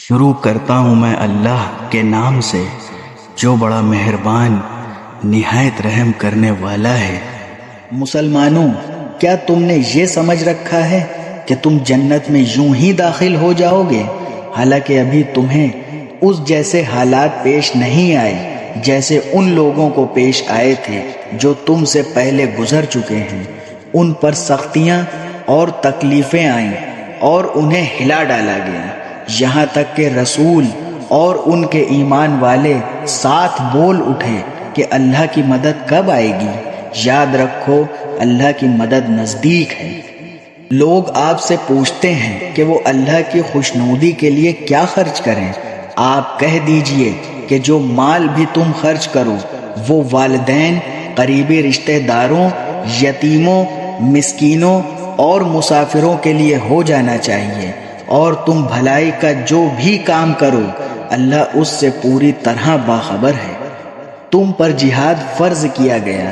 شروع کرتا ہوں میں اللہ کے نام سے جو بڑا مہربان نہایت رحم کرنے والا ہے۔ مسلمانوں، کیا تم نے یہ سمجھ رکھا ہے کہ تم جنت میں یوں ہی داخل ہو جاؤ گے، حالانکہ ابھی تمہیں اس جیسے حالات پیش نہیں آئے جیسے ان لوگوں کو پیش آئے تھے جو تم سے پہلے گزر چکے ہیں۔ ان پر سختیاں اور تکلیفیں آئیں اور انہیں ہلا ڈالا گیا، یہاں تک کہ رسول اور ان کے ایمان والے ساتھ بول اٹھے کہ اللہ کی مدد کب آئے گی؟ یاد رکھو، اللہ کی مدد نزدیک ہے۔ لوگ آپ سے پوچھتے ہیں کہ وہ اللہ کی خوشنودی کے لیے کیا خرچ کریں۔ آپ کہہ دیجئے کہ جو مال بھی تم خرچ کرو وہ والدین، قریبی رشتہ داروں، یتیموں، مسکینوں اور مسافروں کے لیے ہو جانا چاہیے، اور تم بھلائی کا جو بھی کام کرو اللہ اس سے پوری طرح باخبر ہے۔ تم پر جہاد فرض کیا گیا،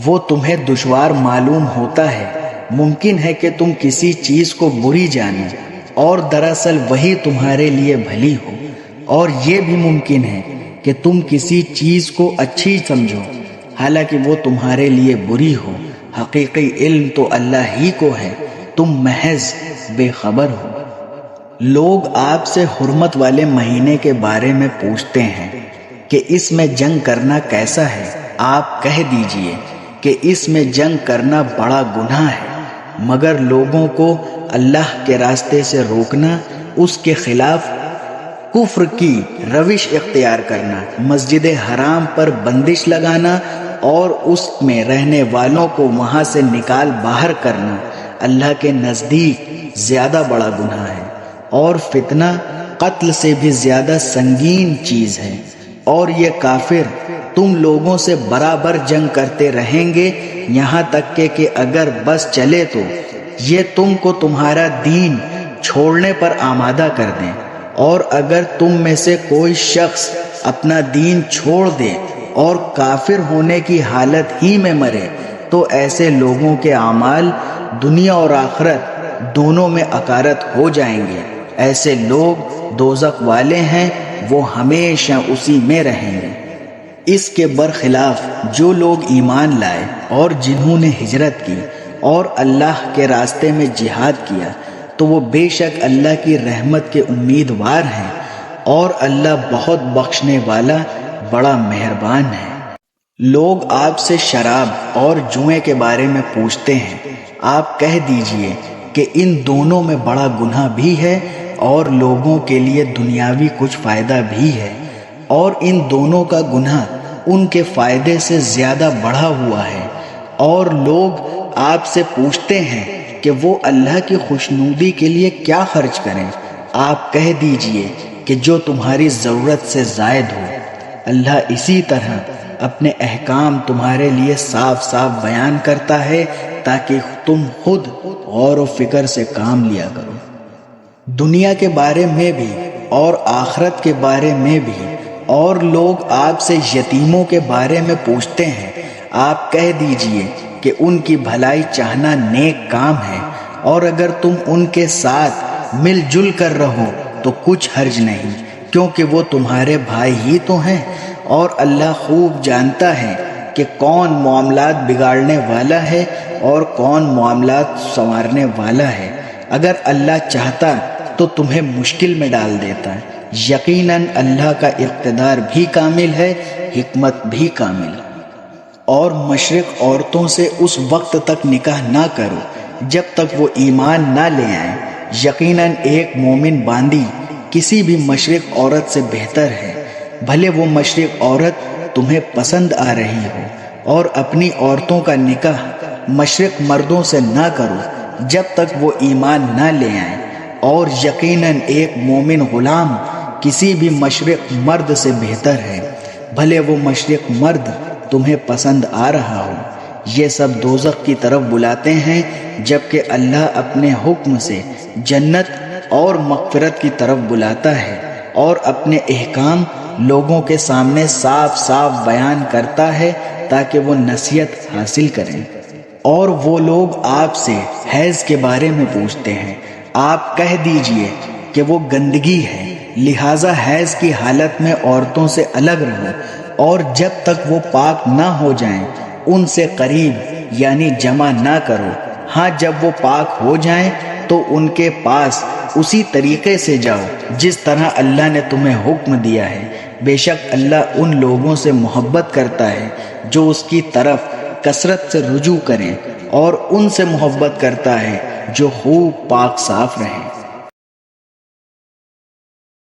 وہ تمہیں دشوار معلوم ہوتا ہے۔ ممکن ہے کہ تم کسی چیز کو بری جانو اور دراصل وہی تمہارے لیے بھلی ہو، اور یہ بھی ممکن ہے کہ تم کسی چیز کو اچھی سمجھو حالانکہ وہ تمہارے لیے بری ہو۔ حقیقی علم تو اللہ ہی کو ہے، تم محض بے خبر ہو۔ لوگ آپ سے حرمت والے مہینے کے بارے میں پوچھتے ہیں کہ اس میں جنگ کرنا کیسا ہے۔ آپ کہہ دیجئے کہ اس میں جنگ کرنا بڑا گناہ ہے، مگر لوگوں کو اللہ کے راستے سے روکنا، اس کے خلاف کفر کی روش اختیار کرنا، مسجد حرام پر بندش لگانا اور اس میں رہنے والوں کو وہاں سے نکال باہر کرنا اللہ کے نزدیک زیادہ بڑا گناہ ہے، اور فتنہ قتل سے بھی زیادہ سنگین چیز ہے۔ اور یہ کافر تم لوگوں سے برابر جنگ کرتے رہیں گے یہاں تک کہ اگر بس چلے تو یہ تم کو تمہارا دین چھوڑنے پر آمادہ کر دیں، اور اگر تم میں سے کوئی شخص اپنا دین چھوڑ دے اور کافر ہونے کی حالت ہی میں مرے تو ایسے لوگوں کے اعمال دنیا اور آخرت دونوں میں اکارت ہو جائیں گے۔ ایسے لوگ دوزخ والے ہیں، وہ ہمیشہ اسی میں رہیں گے۔ اس کے برخلاف جو لوگ ایمان لائے اور جنہوں نے ہجرت کی اور اللہ کے راستے میں جہاد کیا تو وہ بے شک اللہ کی رحمت کے امیدوار ہیں، اور اللہ بہت بخشنے والا بڑا مہربان ہے۔ لوگ آپ سے شراب اور جوئے کے بارے میں پوچھتے ہیں۔ آپ کہہ دیجئے کہ ان دونوں میں بڑا گناہ بھی ہے اور لوگوں کے لیے دنیاوی کچھ فائدہ بھی ہے، اور ان دونوں کا گناہ ان کے فائدے سے زیادہ بڑھا ہوا ہے۔ اور لوگ آپ سے پوچھتے ہیں کہ وہ اللہ کی خوشنودی کے لیے کیا خرچ کریں۔ آپ کہہ دیجئے کہ جو تمہاری ضرورت سے زائد ہو۔ اللہ اسی طرح اپنے احکام تمہارے لیے صاف صاف بیان کرتا ہے تاکہ تم خود غور و فکر سے کام لیا کرو۔ دنیا کے بارے میں بھی اور آخرت کے بارے میں بھی۔ اور لوگ آپ سے یتیموں کے بارے میں پوچھتے ہیں۔ آپ کہہ دیجئے کہ ان کی بھلائی چاہنا نیک کام ہے، اور اگر تم ان کے ساتھ مل جل کر رہو تو کچھ حرج نہیں، کیونکہ وہ تمہارے بھائی ہی تو ہیں، اور اللہ خوب جانتا ہے کہ کون معاملات بگاڑنے والا ہے اور کون معاملات سنوارنے والا ہے۔ اگر اللہ چاہتا تو تمہیں مشکل میں ڈال دیتا ہے۔ یقیناً اللہ کا اقتدار بھی کامل ہے، حکمت بھی کامل۔ اور مشرق عورتوں سے اس وقت تک نکاح نہ کرو جب تک وہ ایمان نہ لے آئیں۔ یقیناً ایک مومن باندی کسی بھی مشرق عورت سے بہتر ہے، بھلے وہ مشرق عورت تمہیں پسند آ رہی ہو۔ اور اپنی عورتوں کا نکاح مشرق مردوں سے نہ کرو جب تک وہ ایمان نہ لے آئیں، اور یقیناً ایک مومن غلام کسی بھی مشرق مرد سے بہتر ہے، بھلے وہ مشرق مرد تمہیں پسند آ رہا ہو۔ یہ سب دوزخ کی طرف بلاتے ہیں، جبکہ اللہ اپنے حکم سے جنت اور مغفرت کی طرف بلاتا ہے، اور اپنے احکام لوگوں کے سامنے صاف صاف بیان کرتا ہے تاکہ وہ نصیحت حاصل کریں۔ اور وہ لوگ آپ سے حیض کے بارے میں پوچھتے ہیں۔ آپ کہہ دیجئے کہ وہ گندگی ہے، لہٰذا حیض کی حالت میں عورتوں سے الگ رہو، اور جب تک وہ پاک نہ ہو جائیں ان سے قریب یعنی جمع نہ کرو۔ ہاں جب وہ پاک ہو جائیں تو ان کے پاس اسی طریقے سے جاؤ جس طرح اللہ نے تمہیں حکم دیا ہے۔ بے شک اللہ ان لوگوں سے محبت کرتا ہے جو اس کی طرف کثرت سے رجوع کریں، اور ان سے محبت کرتا ہے جو خوب پاک صاف رہیں۔